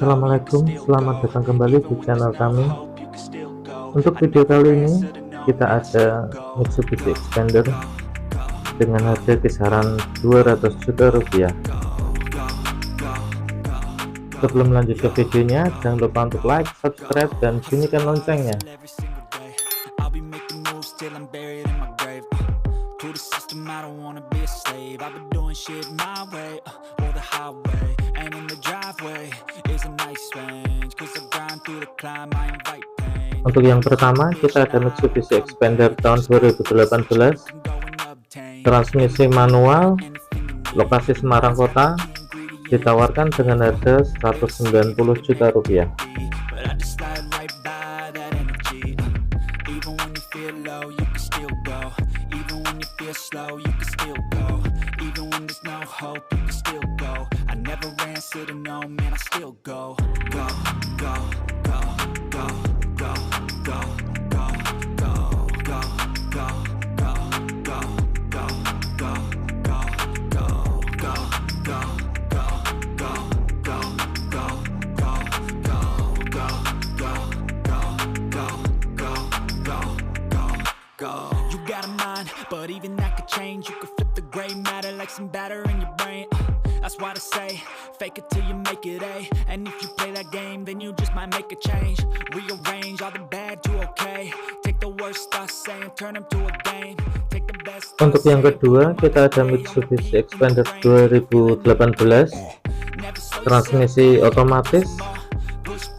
Assalamualaikum, selamat datang kembali di channel kami. Untuk video kali ini kita ada Mitsubishi Xpander dengan harga kisaran 200 juta rupiah. Sebelum lanjut ke videonya, jangan lupa untuk like, subscribe, dan bunyikan loncengnya. Untuk yang pertama, kita ada Mitsubishi Xpander tahun 2018, transmisi manual, lokasi Semarang Kota, ditawarkan dengan harga 190 juta rupiah. But even that could change. You could flip the gray matter like some batter in your brain. That's why I say, fake it till you make it A. And if you play that game, then you just might make a change. Rearrange all the bad to okay. Take the worst I say and turn them to a game. Take the best. Untuk yang kedua, kita ada Mitsubishi Xpander 2018, transmisi otomatis,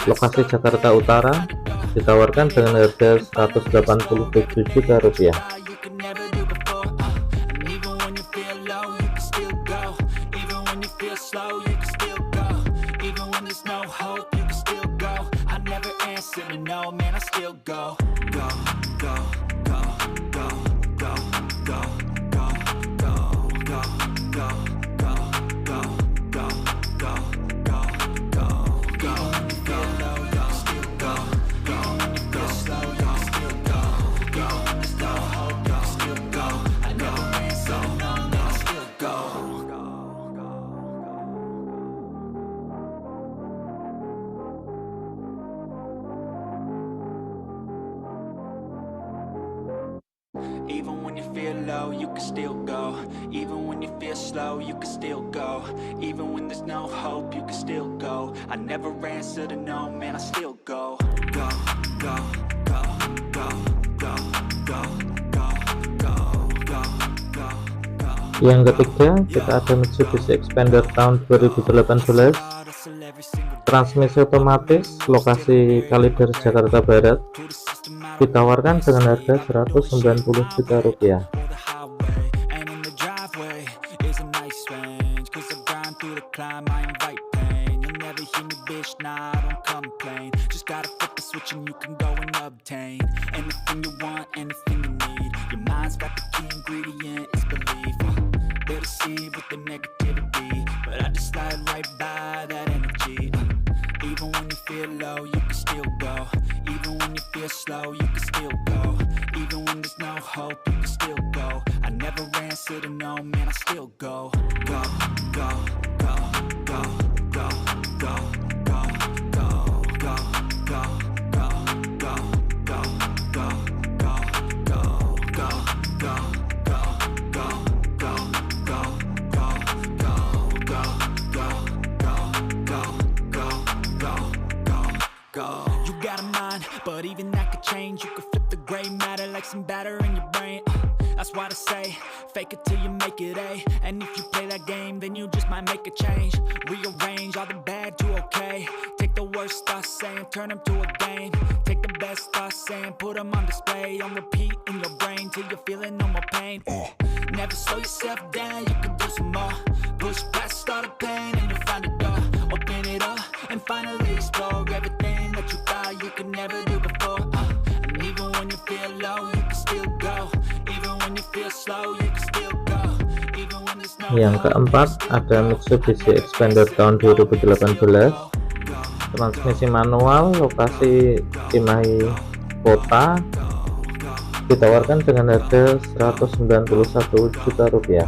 lokasi Jakarta Utara, ditawarkan dengan harga 187 juta rupiah. Even when you feel low, you can still go. Even when you feel slow, you can still go. Even when there's no hope, you can still go. I never answer to no, man, I still go. Go, go, go, go, go, go, go, go, go, go, go. Yang ketiga, kita ada Mitsubishi Xpander tahun 2018, transmisi otomatis, lokasi Kalideres Jakarta Barat, ditawarkan dengan harga 190 juta rupiah. Even when you feel low, you can still go. Even when you feel slow, you can still go. Even when there's no hope, you can still go. I never answer to no, man, I still go. Go, go, go, go, go, go, go, go, go, go, go, go, go, go, go, go, go, go, go. You got a mind, but even that could change. You could flip the gray matter like some batter in your brain. That's why I say, fake it till you make it A. And if you play that game, then you just might make a change. Rearrange all the bad to okay. Take the worst I say and turn them to a game. Take the best I say and put them on display. On repeat in your brain till you're feeling no more pain. Never slow yourself down, you can do some more. Push past all the pain and you'll find a door. Open it up and finally explore everything that you thought you could never do before. And even when you feel low, you can still go. Even when you feel slow, you can still go. Even when there's no. Yang keempat ada Mitsubishi Xpander tahun 2018, transmisi manual, lokasi Cimahi Kota, ditawarkan dengan harga 191 juta rupiah.